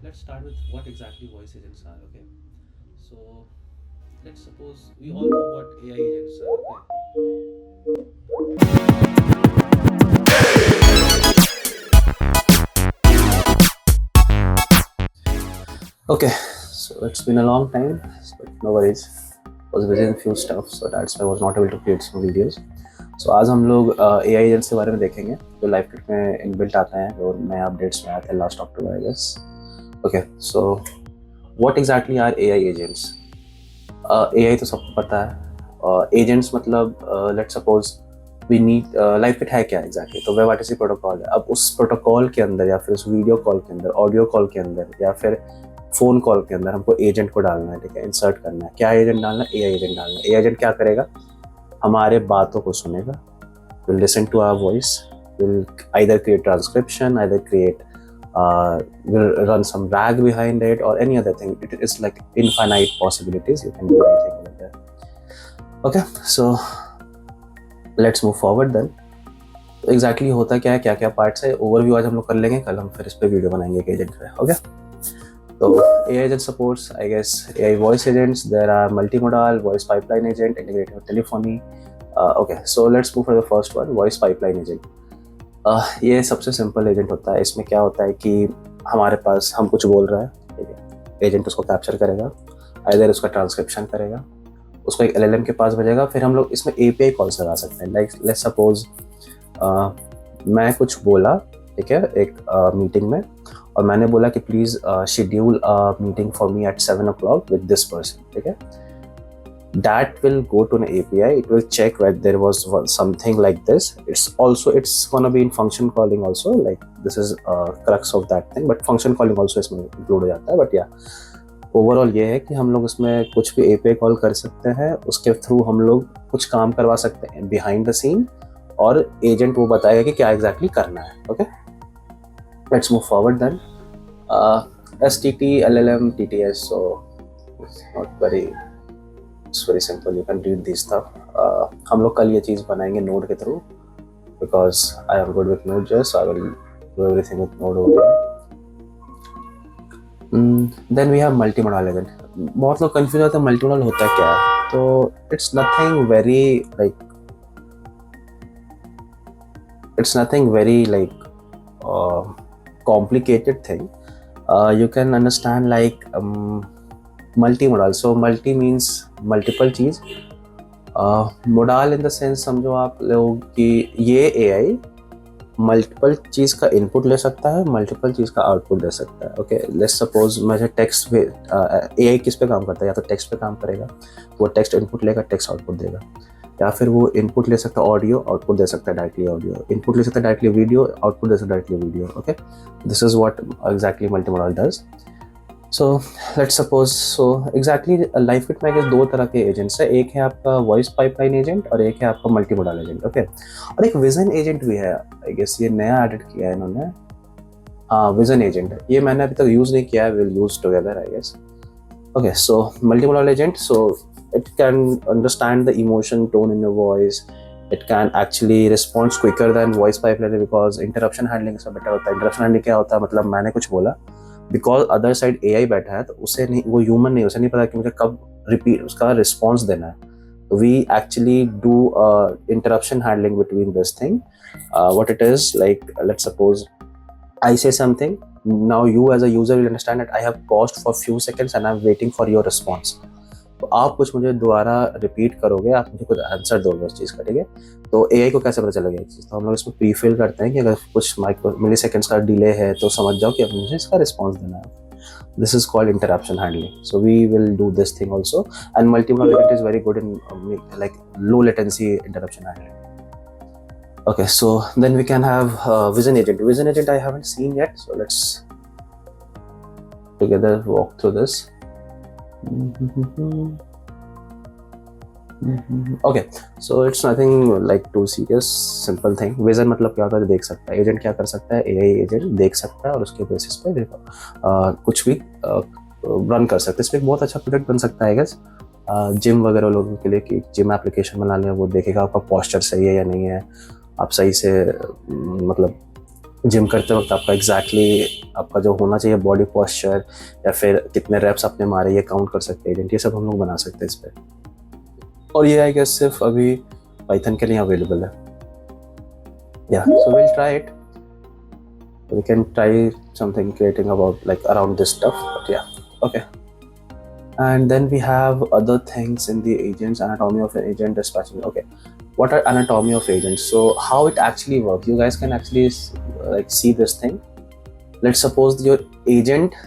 let's start with what exactly voice agents are. Okay, so let's suppose we all know what AI agents are. Okay, so it's been a long time, but no worries. Was busy in few stuff, so that's why I was not able to create some videos. So आज हम लोग AI agents के बारे में देखेंगे जो life kit में inbuilt आता है और नए अपडेट्स में आते हैं last October I guess. Okay, so what exactly are AI agents? AI तो सबको पता है. एजेंट्स मतलब let's suppose we need LiveKit है क्या एग्जैक्टली, तो वेब आरटीसी प्रोटोकॉल है. अब उस प्रोटोकॉल के अंदर या फिर उस वीडियो कॉल के अंदर, ऑडियो कॉल के अंदर या फिर फोन कॉल के अंदर हमको एजेंट को डालना है. ठीक है, इंसर्ट करना है. क्या एजेंट डालना है? AI एजेंट डालना है. AI एजेंट क्या करेगा? हमारे बातों को सुनेगा, will listen to our voice, will either create transcription, either create will run some RAG behind it or any other thing. It is like infinite possibilities. You can do anything with that. Okay, so let's move forward then. तो exactly होता क्या है, क्या क्या parts है, overview आज हम लोग कर लेंगे. कल हम फिर इस पर वीडियो बनाएंगे एक एजेंट पे. Okay, so AI agent supports, I guess, AI voice agents. There are multimodal, voice pipeline agent, integrated with telephony. Okay, so let's move for the first one, voice pipeline agent. ये सबसे simple agent होता है. इसमें क्या होता है कि हमारे पास हम कुछ बोल रहे हैं, ठीक है, एजेंट उसको कैप्चर करेगा, आइदर उसका ट्रांसक्रिप्शन करेगा, उसको एक LLM के पास भेजेगा. फिर हम लोग इसमें API कॉल्स लगा सकते हैं. लाइक लेट्स सपोज मैं कुछ बोला, ठीक है, एक मीटिंग में, और मैंने बोला कि please schedule meeting for me at 7 o'clock with this person. ठीक है, that will go to an API. It will check whether there was something like this. It's gonna be in function calling also. Like this is crux of that thing, but function calling also इसमें include हो जाता है. But yeah, overall ये है कि हम लोग इसमें कुछ भी API कॉल कर सकते हैं. उसके थ्रू हम लोग कुछ काम करवा सकते हैं behind the scene, और एजेंट वो बताएगा कि क्या एग्जैक्टली करना है. Okay, let's move forward then. STT, LLM, TTS, so it's very simple. You can read these stuff. हम लोग कल ये चीज़ बनाएंगे नोड के through, because I am good with Node.js, so I will do everything with Node over here. Then we have multimodal agent. बहुत लोग confuse होते हैं मल्टीमोडल होता है क्या है. तो it's nothing very complicated thing. You can understand like multimodal. So multi means multiple cheese, modal in the sense समझो आप लोग कि ये AI मल्टीपल चीज़ का इनपुट ले सकता है, मल्टीपल चीज़ का आउटपुट दे सकता है. ओके, लेट्स सपोज मुझे टेक्स्ट पे AI किस पे काम करता है, या तो टेक्स्ट पे काम करेगा, वो टेक्स्ट इनपुट लेगा, टेक्स्ट आउटपुट देगा, या फिर वो इनपुट ले सकता है ऑडियो, आउटपुट दे सकता है डायरेक्टली ऑडियो, इनपुट ले सकता है डायरेक्टली वीडियो, आउटपुट दे सकता है directly video. Okay, this is what exactly multimodal does. So let's suppose, so exactly life kit में आगे दो तरह के एजेंट्स है. एक है आपका वॉइस पाइपलाइन एजेंट और एक है आपका मल्टीमोडल एजेंट. ओके, और एक विजन एजेंट भी है. आई गेस ये नया एडिट किया है इन्होंने. हाँ, विजन एजेंट. ये मैंने अभी तक यूज़ नहीं किया है. Will use together I guess. Okay, so multimodal agent, so it can understand the emotion, tone in your voice. It can actually respond quicker than voice pipeline because interruption handling इसका better होता है. Interruption handling क्या होता है, मतलब मैंने कुछ बोला, because other side AI बैठा है, तो उसे नहीं, वो human नहीं, उसे नहीं पता कि मुझे कब repeat उसका response देना है. We actually do interruption handling between this thing. What it is, like let's suppose I say something. Now you as a user will understand that I have paused for few seconds and I'm waiting for your response. तो आप कुछ मुझे दोबारा repeat करोगे, आप मुझे कुछ answer दोगे उस चीज़ का. ठीक है, तो AI को कैसे पता चलेगा ये चीज़? तो हम लोग इसमें प्री फिल करते हैं कि अगर कुछ मिली सेकेंड्स का डिले है तो समझ जाओ कि अब मुझे इसका रिस्पॉन्स देना है. This is called interruption handling. So we will do this thing also, and multimodal agent is very good in like low latency interruption handling. Okay, so then we can have vision agent. Vision agent I haven't seen yet, so let's together walk through this. Okay, so it's nothing like too serious, simple thing. vision मतलब क्या होता है, देख सकता है. Agent क्या कर सकता है, AI एजेंट देख सकता है और उसके बेसिस पे कुछ भी रन कर सकते हैं. इसमें एक बहुत अच्छा प्रोडक्ट बन सकता है गाइस, जिम वगैरह लोगों के लिए, कि जिम एप्लीकेशन बना लें, वो देखेगा आपका पोस्चर सही है या नहीं है, आप सही से मतलब जिम करते वक्त आपका आपका जो होना चाहिए बॉडी पोस्चर या फिर कितने रेप्स आपने मारे ये काउंट कर सकते हैं एजेंट, ये सब हम लोग बना सकते हैं इस पर। और ये आई गेस सिर्फ अभी पाइथन के लिए अवेलेबल है। या so will try it, we can try something creating about like around this stuff, but yeah, okay. And then we have other things in the agents, anatomy of an agent, dispatching. Okay, what are anatomy of agents? So how it actually works, you guys can actually like see this thing. Let's suppose your agent,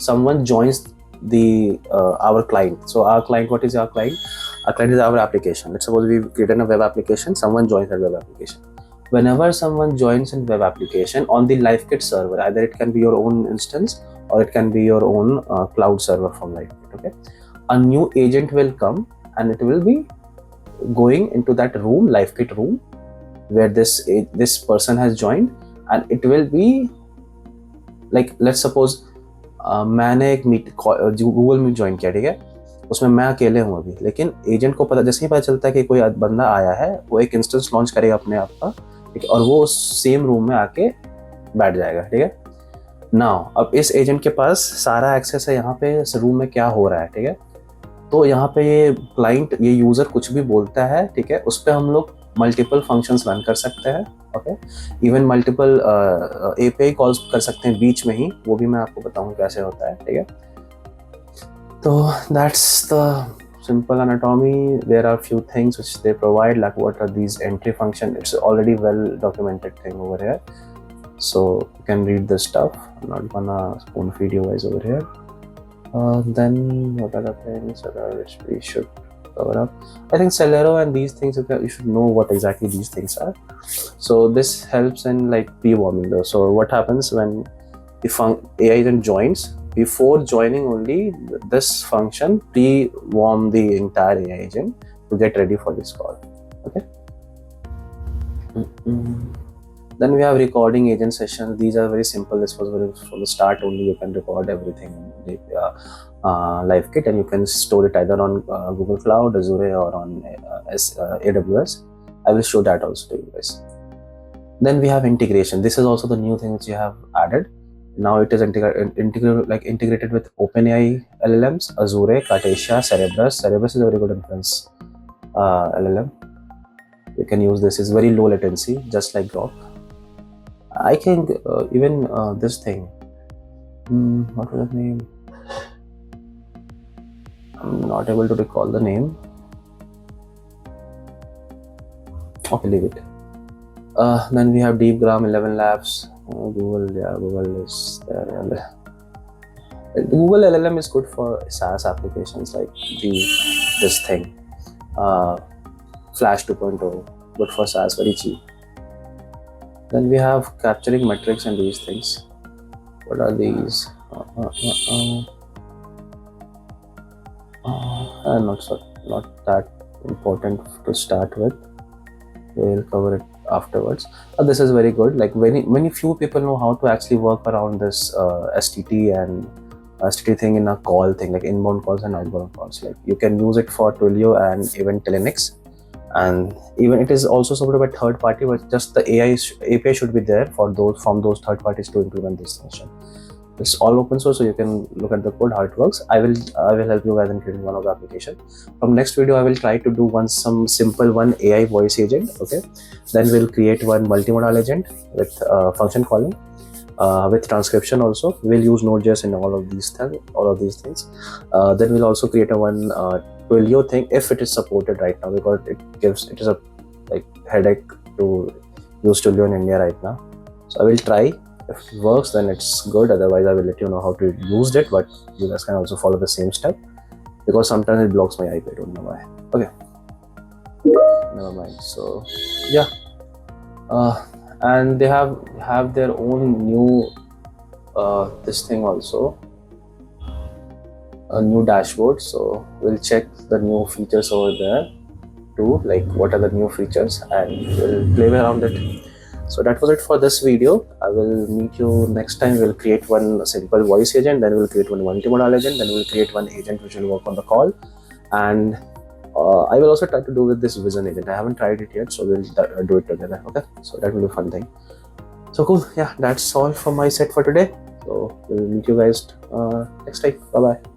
someone joins the our client. So our client, what is our client? Our client is our application. Let's suppose we've created a web application, someone joins that web application. Whenever someone joins in web application on the LiveKit server, either it can be your own instance or it can be your own cloud server from LiveKit, okay, a new agent will come and it will be going into that room, LiveKit room, where this person has joined, and it will be like, let's suppose मैंने एक Google meet join किया, ठीक है, उसमें मैं अकेले हूँ अभी, लेकिन एजेंट को पता, जैसे ही पता चलता है कि कोई बंदा आया है, वो एक इंस्टेंस लॉन्च करेगा अपने आप का, ठीक है, और वो सेम रूम में आके बैठ जाएगा, ठीक है। नाउ अब इस एजेंट के पास सारा एक्सेस है यहाँ पे इस रूम में क्या हो रहा है, ठीक है। तो यहाँ पे ये क्लाइंट, ये यूजर कुछ भी बोलता है, ठीक है, उस पर हम लोग मल्टीपल फंक्शंस रन कर सकते हैं, okay, even multiple API calls कर सकते हैं बीच में ही, वो भी मैं आपको बताऊंगा कैसे होता है, ठीक है। तो that's the simple anatomy. There are few things which they provide, like what are these entry function. It's already well documented thing over here, so you can read this stuff. I'm not gonna spoon feed you guys over here. Then what are the things which we should cover up? I think Celero and these things, you should know what exactly these things are. So this helps in like pre-warming though. So what happens when the AI then joins, before joining only, this function pre-warm the entire AI agent to get ready for this call, okay. Then we have recording agent sessions. These are very simple. This was very, from the start only you can record everything in the LiveKit, and you can store it either on Google Cloud, Azure, or on AWS. I will show that also to you guys. Then we have integration. This is also the new thing which you have added. Now it is integrated with OpenAI LLMs, Azure, Cartesia, Cerebrus. Cerebrus is a very good inference LLM. You can use this. It's very low latency, just like Grok. I think even this thing. What was the name? I'm not able to recall the name. Okay, leave it. Then we have DeepGram, 11 Labs. Google, yeah, Google is there. Google LLM is good for SaaS applications like this thing, Flash 2.0, good for SaaS, very cheap. Then we have capturing metrics and these things. What are these? Not that important to start with. We'll cover it afterwards. This is very good. Like very few people know how to actually work around this STT and STT thing in a call thing, like inbound calls and outbound calls. Like you can use it for Twilio and even Telenix, and even it is also supported by third party, but just the API should be there for those third parties to implement this function. It's all open source, so you can look at the code how it works. I will help you guys in creating one of the application. From next video I will try to do some simple AI voice agent, okay. Then we'll create one multimodal agent with function calling, with transcription also. We'll use Node.js in all of these things. Then we'll also create one Twilio thing if it is supported right now, because it is a headache to use Twilio in India right now. So I will try. If it works, then it's good. Otherwise, I will let you know how to use it. But you guys can also follow the same step, because sometimes it blocks my IP. I don't know why. Okay, never mind. So yeah, and they have their own new this thing also, a new dashboard. So we'll check the new features over there too, like what are the new features, and we'll play around it. So that was it for this video. I will meet you next time. We'll create one simple voice agent, then we'll create one multimodal agent, then we'll create one agent which will work on the call, and I will also try to do with this vision agent. I haven't tried it yet, so we'll do it together. Okay, so that will be a fun thing. So cool, yeah, that's all from my set for today. So we'll meet you guys next time. Bye bye.